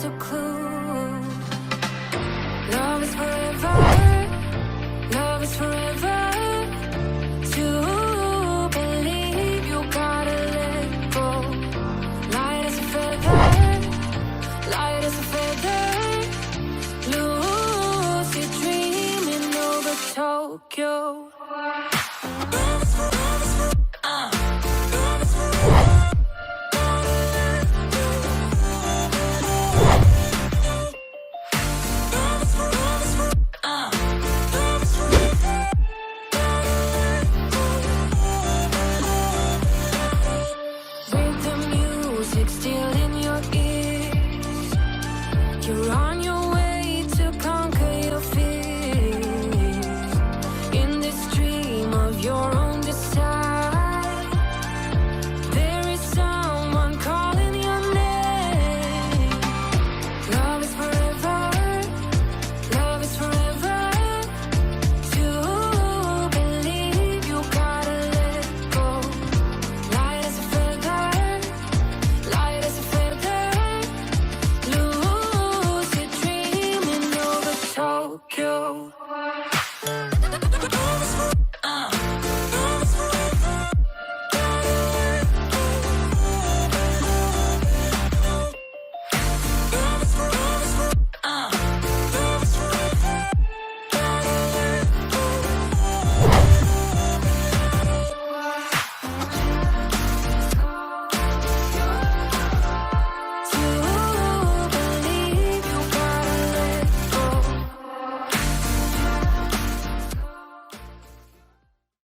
a clue. Love is forever, love is forever. To believe you gotta let go. Light as a feather, light as a feather. Lucid dreaming over Tokyo.